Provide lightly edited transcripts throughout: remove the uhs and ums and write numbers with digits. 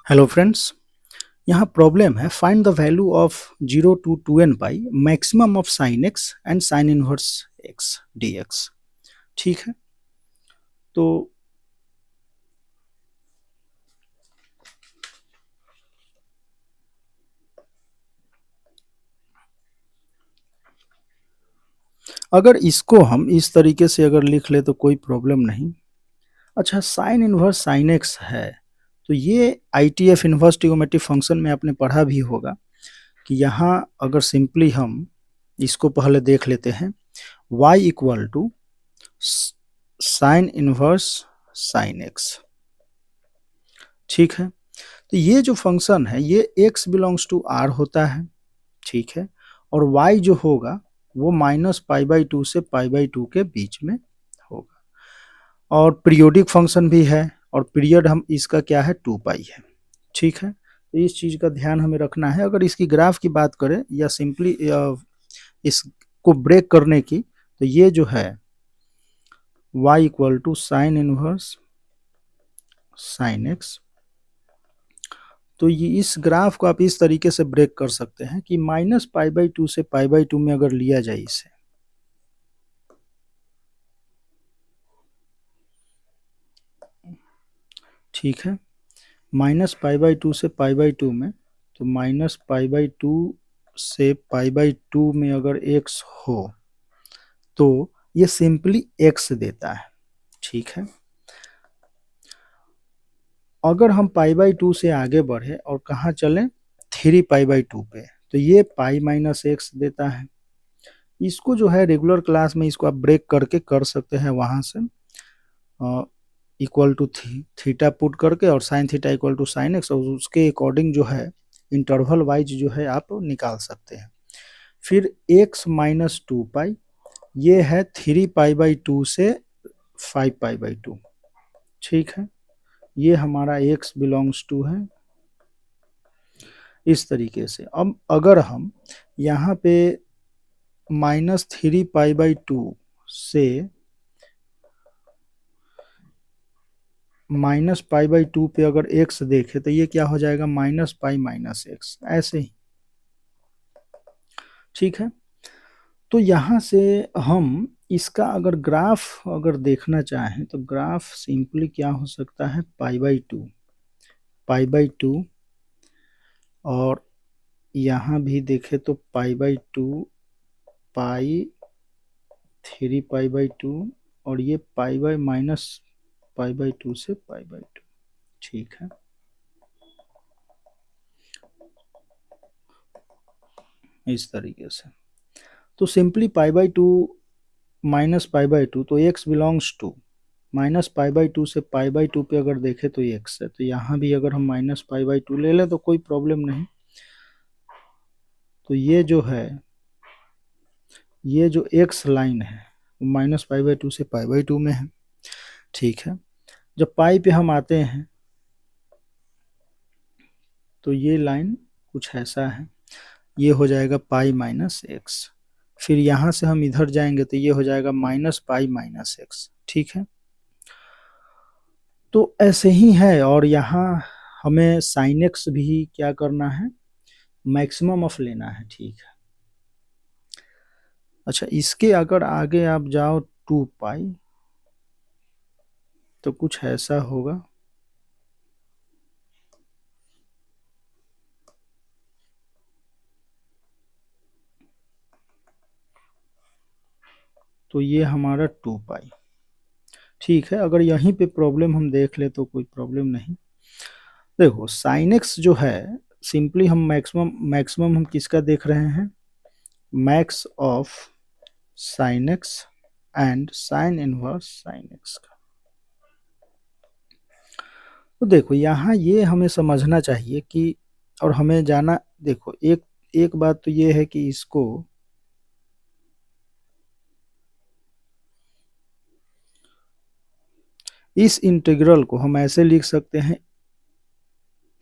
Hello friends. यहाँ problem है, find the value of 0 to 2n pi maximum of sine x and sine inverse x D x. ठीक है, तो अगर इसको हम इस तरीके से अगर लिख ले तो कोई प्रॉब्लम नहीं। अच्छा, साइन इनवर्स साइन एक्स है तो ये I T F inverse trigonometric function में आपने पढ़ा भी होगा कि यहाँ अगर सिंपली हम इसको पहले देख लेते हैं, y equal to sine inverse sine x. ठीक है, तो ये जो फंक्शन है ये x बिलोंग्स टू r होता है। ठीक है, और y जो होगा वो -π/2 से π/2 के बीच में होगा, और पीरियोडिक फंक्शन भी है और पीरियड हम इसका क्या है 2π है। ठीक है, तो इस चीज़ का ध्यान हमें रखना है। अगर इसकी ग्राफ की बात करें या सिंपली इसको ब्रेक करने की, तो ये जो है y equal to sine inverse sine x, तो ये इस ग्राफ को आप इस तरीके से ब्रेक कर सकते हैं कि -π/2 से π/2 में अगर लिया जाए इसे, ठीक है, -π/2 से π/2 में, तो -π/2 से π/2 में अगर x हो तो ये सिंपली x देता है। ठीक है, अगर हम π/2 से आगे बढ़े और कहाँ चलें 3π/2 पे, तो ये π-x देता है। इसको जो है रेगुलर क्लास में इसको आप ब्रेक करके कर सकते हैं, वहां से इक्वल टू थीटा पुट करके और sine theta equal to sine x, और उसके अकॉर्डिंग जो है इंटरवल वाइज जो है आप निकाल सकते हैं। फिर x-2π, ये है 3π/2 से 5π/2। ठीक है, ये हमारा x बिलोंग्स टू है इस तरीके से। अब अगर हम यहाँ पे -3π/2 से -π/2 पे अगर x देखे तो ये क्या हो जाएगा -π-x, ऐसे ही। ठीक है, तो यहाँ से हम इसका अगर ग्राफ अगर देखना चाहें तो ग्राफ सिंपली क्या हो सकता है पाई बाई टू, और यहाँ भी देखे तो π/2, पाई 3π/2, और ये π/-π/2 से π/2। ठीक है, इस तरीके से। तो सिंपली π/2 -π/2, तो x बिलोंग्स टू -π/2 से π/2 पे अगर देखें तो x है, तो यहाँ भी अगर हम -π/2 ले लें तो कोई प्रॉब्लम नहीं। तो ये जो है, ये जो x लाइन है वो -π/2 से π/2 में है। ठीक है, जब पाई पे हम आते हैं तो ये लाइन कुछ ऐसा है, ये हो जाएगा π-x। फिर यहाँ से हम इधर जाएंगे तो ये हो जाएगा -π-x। ठीक है, तो ऐसे ही है। और यहाँ हमें साइन एक्स भी क्या करना है, मैक्सिमम ऑफ लेना है। ठीक है, अच्छा, इसके अगर आगे आप जाओ 2π, तो कुछ ऐसा होगा। तो ये हमारा 2π। ठीक है, अगर यहीं पे प्रॉब्लम हम देख ले तो कोई प्रॉब्लम नहीं। देखो साइन एक्स जो है, सिंपली हम मैक्सिमम मैक्सिमम हम किसका देख रहे हैं, max of sine x and sign inverse sine x का। तो देखो यहाँ ये हमें समझना चाहिए कि, और हमें जाना, देखो एक एक बात तो ये है कि इसको इस इंटीग्रल को हम ऐसे लिख सकते हैं,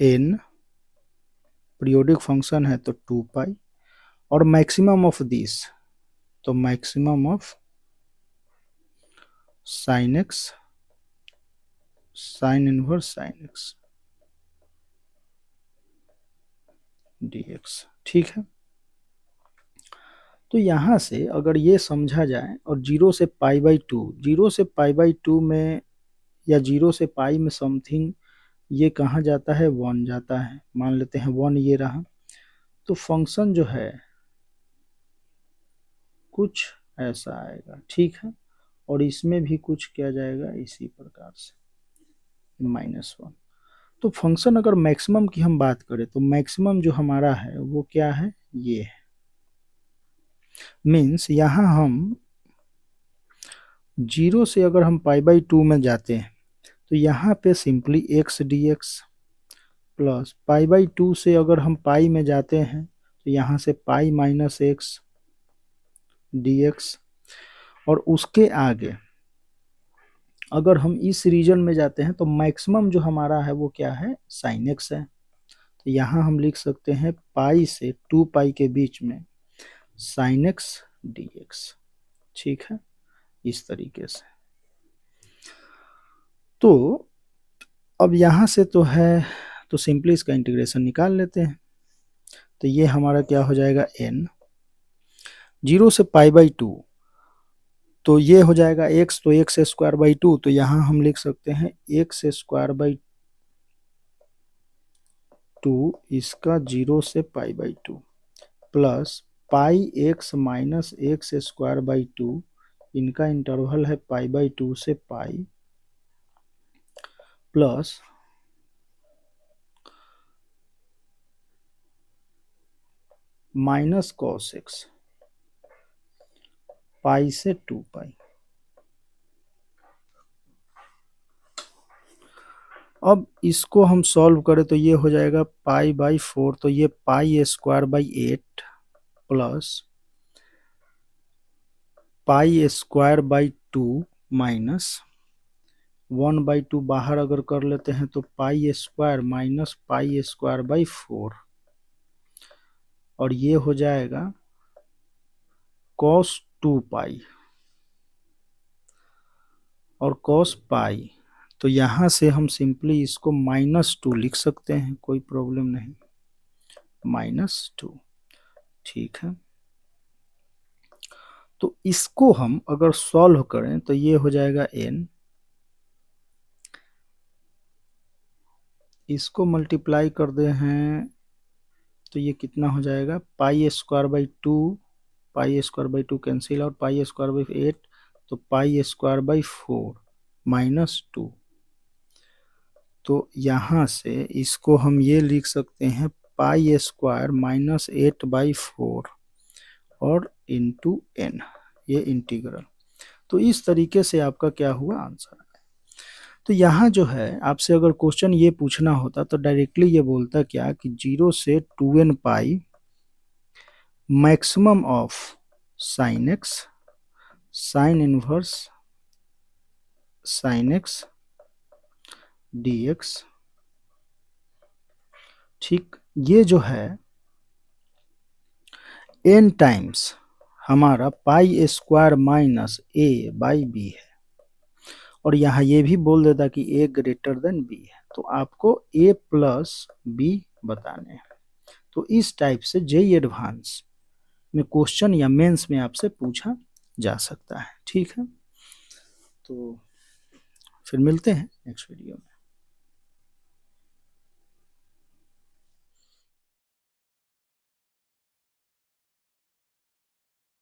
n पीरियोडिक फंक्शन है तो 2π, और मैक्सिमम ऑफ दिस, तो maximum of sine x sine inverse sine x. dx। ठीक है, तो यहाँ से अगर ये समझा जाए और 0 से पाई बाई टू, 0 से पाई बाई टू में या 0 से पाई में समथिंग ये कहाँ जाता है, 1 जाता है, मान लेते हैं 1 ये रहा। तो फंक्शन जो है कुछ ऐसा आएगा। ठीक है, और इसमें भी कुछ किया जाएगा इसी प्रकार से -1। तो फंक्शन अगर मैक्सिमम की हम बात करें तो मैक्सिमम जो हमारा है वो क्या है, ये है। मीन्स यहाँ हम 0 से अगर हम पाई बाई टू में जाते हैं तो यहाँ पे simply x dx plus pi by two से अगर हम पाई में जाते हैं तो यहाँ से पाई माइनस एक्स dx, और उसके आगे अगर हम इस रीजन में जाते हैं तो मैक्सिमम जो हमारा है वो क्या है, साइन एक्स है। तो यहाँ हम लिख सकते हैं पाई से 2 पाई के बीच में साइन एक्स dx। ठीक है, इस तरीके से। तो अब यहाँ से तो है, तो सिंपली इसका इंटीग्रेशन निकाल लेते हैं। तो ये हमारा क्या हो जाएगा, n 0 से पाई बाई टू, तो ये हो जाएगा x, तो एक्स स्क्वायर बाई टू, तो यहाँ हम लिख सकते हैं एक्स स्क्वायर बाई टू इसका 0 से pi by two plus pi x minus x square by two, इनका इंटरवल है पाई बाई टू से पाई, प्लस माइनस कॉस एक्स पाई से 2 पाई। अब इसको हम सॉल्व करें तो ये हो जाएगा पाई बाई 4, तो ये pi square by 8 plus pi square by 2 minus 1/2 बाहर अगर कर लेते हैं तो पाई square minus pi square by 4, और ये हो जाएगा cos 2 पाई और cos पाई। तो यहाँ से हम सिंपली इसको -2 लिख सकते हैं, कोई प्रॉब्लम नहीं, -2। ठीक है, तो इसको हम अगर सॉल्व करें तो ये हो जाएगा n, इसको मल्टीप्लाई कर दे हैं तो ये कितना हो जाएगा, pi square by two, pi square by two cancel, और पाई स्क्वायर बाई 8, तो पाई स्क्वायर बाई 4 -2। तो यहाँ से इसको हम ये लिख सकते हैं पाई स्क्वायर -8/4 और इंटू n, ये इंटीग्रल। तो इस तरीके से आपका क्या हुआ, आंसर। तो यहाँ जो है आपसे अगर क्वेश्चन ये पूछना होता तो डायरेक्टली ये बोलता क्या कि 0 से 2n pi maximum of sine x sine inverse sine x dx। ठीक, ये जो है n टाइम्स हमारा pi square minus a by b है, और यहाँ ये भी बोल देता कि a ग्रेटर देन b है, तो आपको a प्लस b बताने हैं। तो इस टाइप से जेईई एडवांस में क्वेश्चन या मेंस में आपसे पूछा जा सकता है। ठीक है, तो फिर मिलते हैं नेक्स्ट वीडियो में।